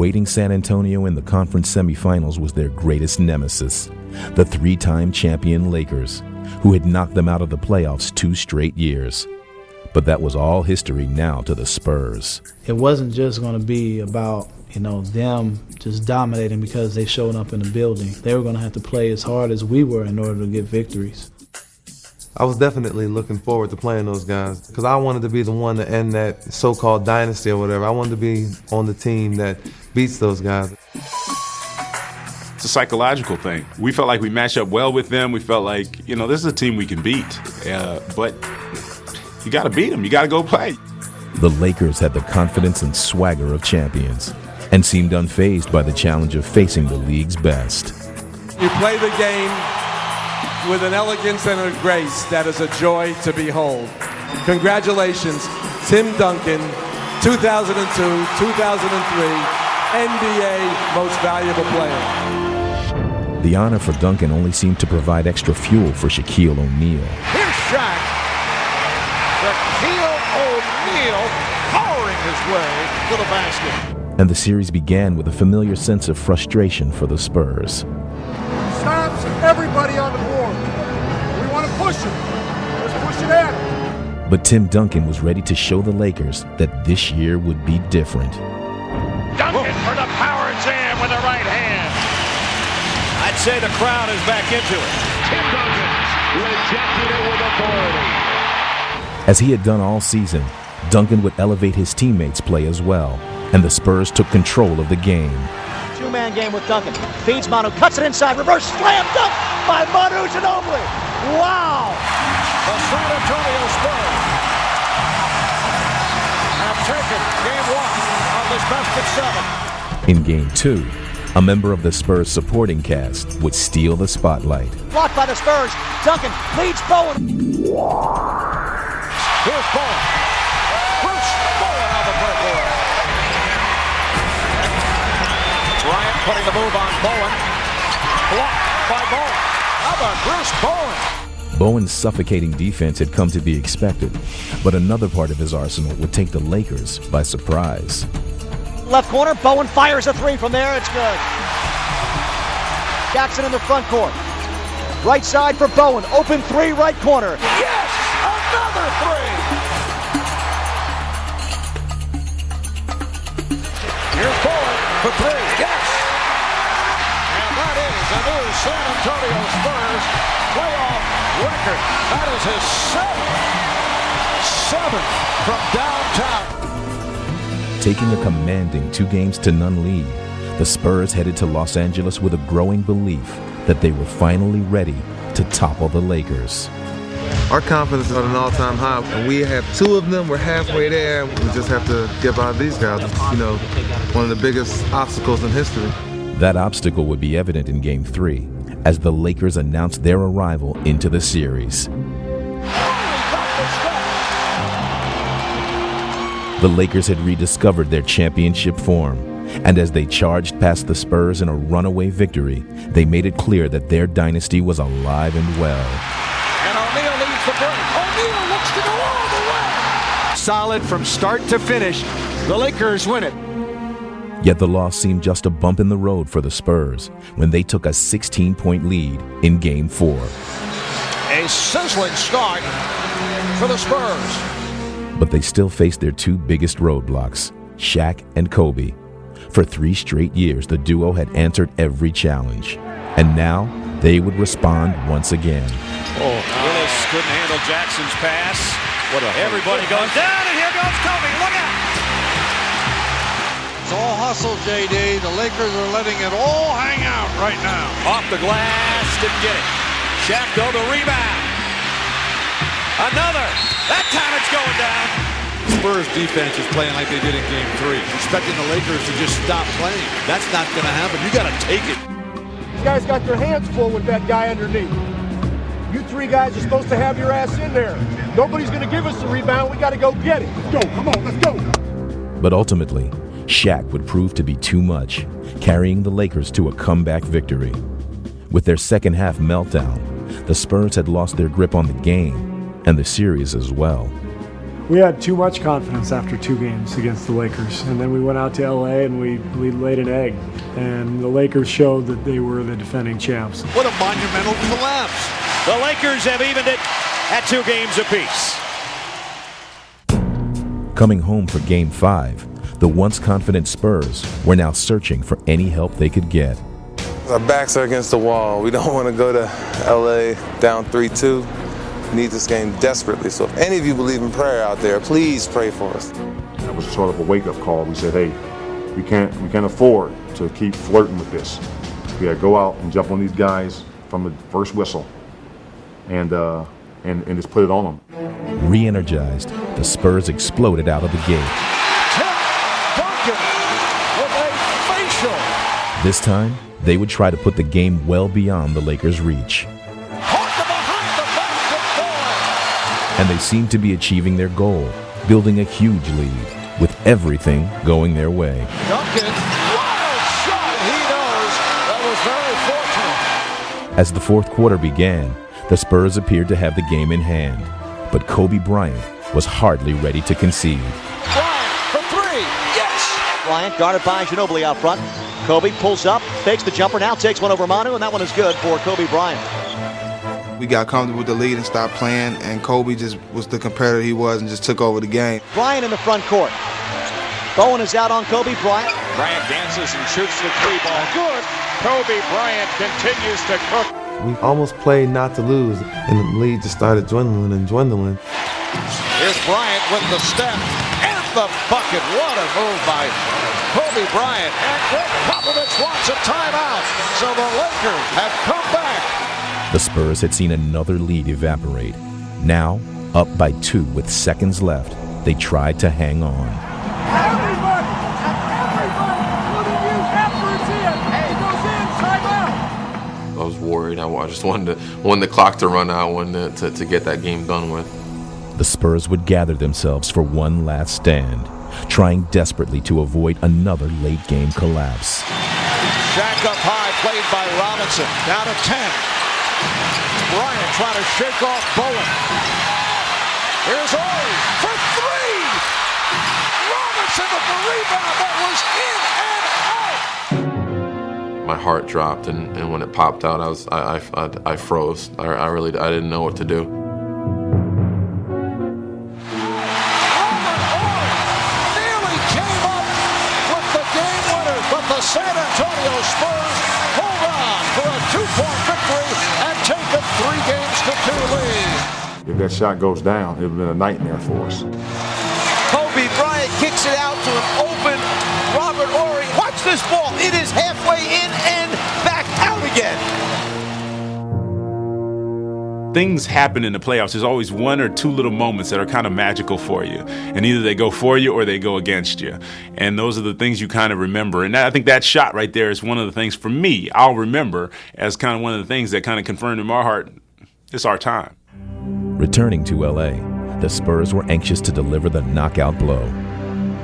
awaiting San Antonio in the conference semifinals was their greatest nemesis, the three-time champion Lakers, who had knocked them out of the playoffs 2 straight years. But that was all history now to the Spurs. It wasn't just going to be about, them just dominating because they showed up in the building. They were going to have to play as hard as we were in order to get victories. I was definitely looking forward to playing those guys because I wanted to be the one to end that so-called dynasty or whatever. I wanted to be on the team that beats those guys. It's a psychological thing. We felt like we matched up well with them. We felt like, this is a team we can beat. But you got to beat them. You got to go play. The Lakers had the confidence and swagger of champions and seemed unfazed by the challenge of facing the league's best. You play the game with an elegance and a grace that is a joy to behold. Congratulations, Tim Duncan, 2002-2003 NBA Most Valuable Player. The honor for Duncan only seemed to provide extra fuel for Shaquille O'Neal. Here's Shaq. Shaquille O'Neal powering his way to the basket. And the series began with a familiar sense of frustration for the Spurs. Stops everybody on the board. We want to push it. Let's push it at him. But Tim Duncan was ready to show the Lakers that this year would be different. Duncan for the power jam with the right hand. I'd say the crowd is back into it. Tim Duncan rejected it with authority. As he had done all season, Duncan would elevate his teammates' play as well, and the Spurs took control of the game. Two-man game with Duncan. Feeds Manu, cuts it inside, reverse slam dunk by Manu Ginobili. Wow! The San Antonio Spurs have taken game 1 of this best of 7. In game 2, a member of the Spurs supporting cast would steal the spotlight. Blocked by the Spurs. Duncan leads Bowen. Here's Bowen. Bruce Bowen on the breakaway. Bryant putting the move on Bowen. Blocked by Bowen. How about Bruce Bowen? Bowen's suffocating defense had come to be expected, but another part of his arsenal would take the Lakers by surprise. Left corner, Bowen fires a 3 from there. It's good. Jackson in the front court. Right side for Bowen. Open 3, right corner. Yes! Another 3! Here's Bowen for 3. Yes! And that is a new San Antonio Spurs playoff record. That is his 7th from downtown. Taking a commanding 2-0 lead, the Spurs headed to Los Angeles with a growing belief that they were finally ready to topple the Lakers. Our confidence is at an all-time high, and we have 2 of them. We're halfway there. We just have to get by these guys. One of the biggest obstacles in history. That obstacle would be evident in Game 3 as the Lakers announced their arrival into the series. The Lakers had rediscovered their championship form, and as they charged past the Spurs in a runaway victory, they made it clear that their dynasty was alive and well. And O'Neal leads the break. O'Neal looks to go all the way. Solid from start to finish. The Lakers win it. Yet the loss seemed just a bump in the road for the Spurs when they took a 16-point lead in Game 4. A sizzling start for the Spurs. But they still faced their 2 biggest roadblocks, Shaq and Kobe. For 3 straight years, the duo had answered every challenge. And now, they would respond once again. Willis couldn't handle Jackson's pass. Everybody goes down, and here goes Kobe. Look out! It's all hustle, JD. The Lakers are letting it all hang out right now. Off the glass, didn't get it. Shaq, though, the rebound. Another. That time it's going down. Spurs defense is playing like they did in Game 3, expecting the Lakers to just stop playing. That's not going to happen. You got to take it. These guys got their hands full with that guy underneath. You 3 guys are supposed to have your ass in there. Nobody's going to give us the rebound. We got to go get it. Let's go. Come on, let's go. But ultimately, Shaq would prove to be too much, carrying the Lakers to a comeback victory. With their second-half meltdown, the Spurs had lost their grip on the game and the series as well. We had too much confidence after 2 games against the Lakers, and then we went out to LA and we laid an egg, and the Lakers showed that they were the defending champs. What a monumental collapse. The Lakers have evened it at 2 games apiece. Coming home for Game 5, the once confident Spurs were now searching for any help they could get. Our backs are against the wall. We don't want to go to LA down 3-2. Need this game desperately. So if any of you believe in prayer out there, please pray for us. That was sort of a wake-up call. We said, hey, we can't afford to keep flirting with this. We got to go out and jump on these guys from the first whistle and just put it on them. Re-energized, the Spurs exploded out of the gate. Tim Duncan with a facial. This time, they would try to put the game well beyond the Lakers' reach. And they seemed to be achieving their goal, building a huge lead, with everything going their way. Duncan, wild shot, he knows that was very fortunate. As the fourth quarter began, the Spurs appeared to have the game in hand, but Kobe Bryant was hardly ready to concede. Bryant for 3, yes! Bryant guarded by Ginobili out front. Kobe pulls up, fakes the jumper, now takes one over Manu, and that one is good for Kobe Bryant. We got comfortable with the lead and stopped playing, and Kobe just was the competitor he was and just took over the game. Bryant in the front court. Bowen is out on Kobe Bryant. Bryant dances and shoots the 3-ball. Good. Kobe Bryant continues to cook. We almost played not to lose, and the lead just started dwindling and dwindling. Here's Bryant with the step and the bucket. What a move by Kobe Bryant. And Greg Popovich wants a timeout, so the Lakers have come back. The Spurs had seen another lead evaporate. Now, up by 2 with seconds left, they tried to hang on. Everybody, including you, after it's in. Hey, goes in, timeout. I was worried. I just wanted the clock to run out, wanted to get that game done with. The Spurs would gather themselves for one last stand, trying desperately to avoid another late-game collapse. Shaq up high, played by Robinson. Down to 10. Bryant trying to shake off Bowen. Here's Ori for 3. Robinson with the rebound that was in and out. My heart dropped, and when it popped out, I froze. I didn't know what to do. Robert Ori nearly came up with the game winner, but the San Antonio Spurs hold on for a 2-point victory and take a 3-2 lead. If that shot goes down, it would have been a nightmare for us. Kobe Bryant kicks it out to an open Robert Ori. Watch this ball. It is halfway in and back out again. Things happen in the playoffs. There's always 1 or 2 little moments that are kind of magical for you. And either they go for you or they go against you. And those are the things you kind of remember. And I think that shot right there is one of the things, for me, I'll remember as kind of one of the things that kind of confirmed in my heart, it's our time. Returning to L.A., the Spurs were anxious to deliver the knockout blow.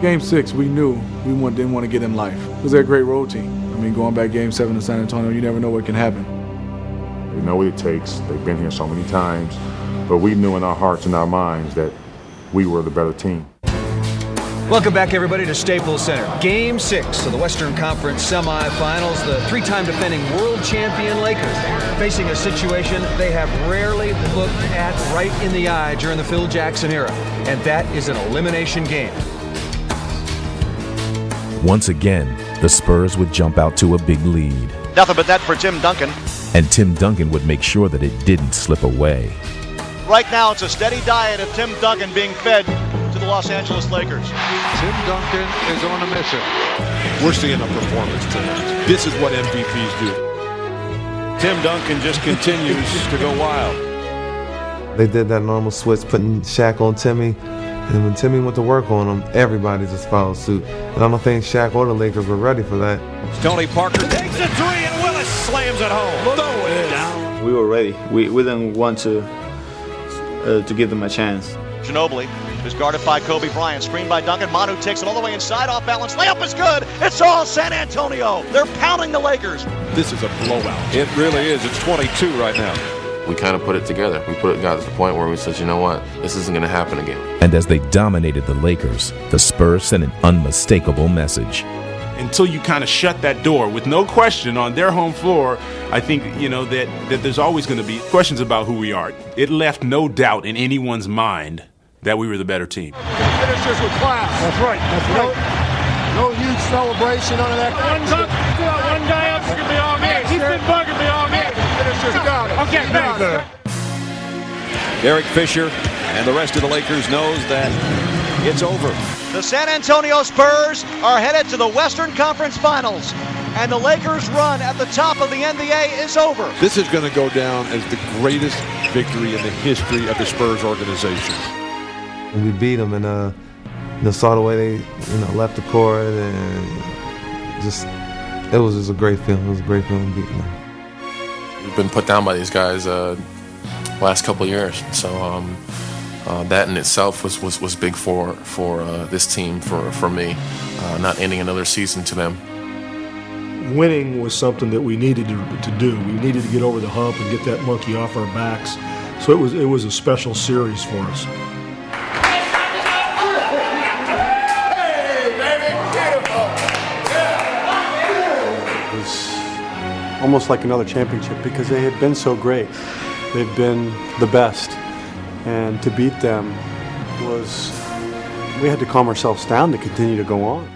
Game 6, we knew we didn't want to get in life. Because they're a great road team. I mean, going back Game 7 to San Antonio, you never know what can happen. They know what it takes. They've been here so many times. But we knew in our hearts and our minds that we were the better team. Welcome back, everybody, to Staples Center. Game 6 of the Western Conference semifinals. The 3-time defending world champion Lakers facing a situation they have rarely looked at right in the eye during the Phil Jackson era, and that is an elimination game. Once again, the Spurs would jump out to a big lead. Nothing but that for Tim Duncan. And Tim Duncan would make sure that it didn't slip away. Right now, it's a steady diet of Tim Duncan being fed to the Los Angeles Lakers. Tim Duncan is on a mission. We're seeing a performance tonight. This is what MVPs do. Tim Duncan just continues to go wild. They did that normal switch, putting Shaq on Timmy. And when Timmy went to work on him, everybody just followed suit. And I don't think Shaq or the Lakers were ready for that. Tony Parker takes a 3 and Willis slams it home. Throw it down. We were ready. We didn't want to give them a chance. Ginobili is guarded by Kobe Bryant, screened by Duncan. Manu takes it all the way inside, off balance. Layup is good. It's all San Antonio. They're pounding the Lakers. This is a blowout. It really is. It's 22 right now. We kind of put it together. Got to the point where we said, you know what, this isn't going to happen again. And as they dominated the Lakers, the Spurs sent an unmistakable message. Until you kind of shut that door with no question on their home floor, I think, that there's always going to be questions about who we are. It left no doubt in anyone's mind that we were the better team. Finishers with class. That's right. No huge celebration, none of that. One guy else is going to be all game. He's been bugging me all game. Finishers got it. Okay, thanks. Derek Fisher and the rest of the Lakers knows that it's over. The San Antonio Spurs are headed to the Western Conference Finals, and the Lakers' run at the top of the NBA is over. This is going to go down as the greatest victory in the history of the Spurs organization. And we beat them, and saw the way they left the court, and it was just a great feeling. It was a great feeling beating them. We've been put down by these guys last couple of years, so that in itself was big for this team, for me, not ending another season to them. Winning was something that we needed to do. We needed to get over the hump and get that monkey off our backs. So it was a special series for us. It was almost like another championship because they had been so great. They've been the best. And to beat them we had to calm ourselves down to continue to go on.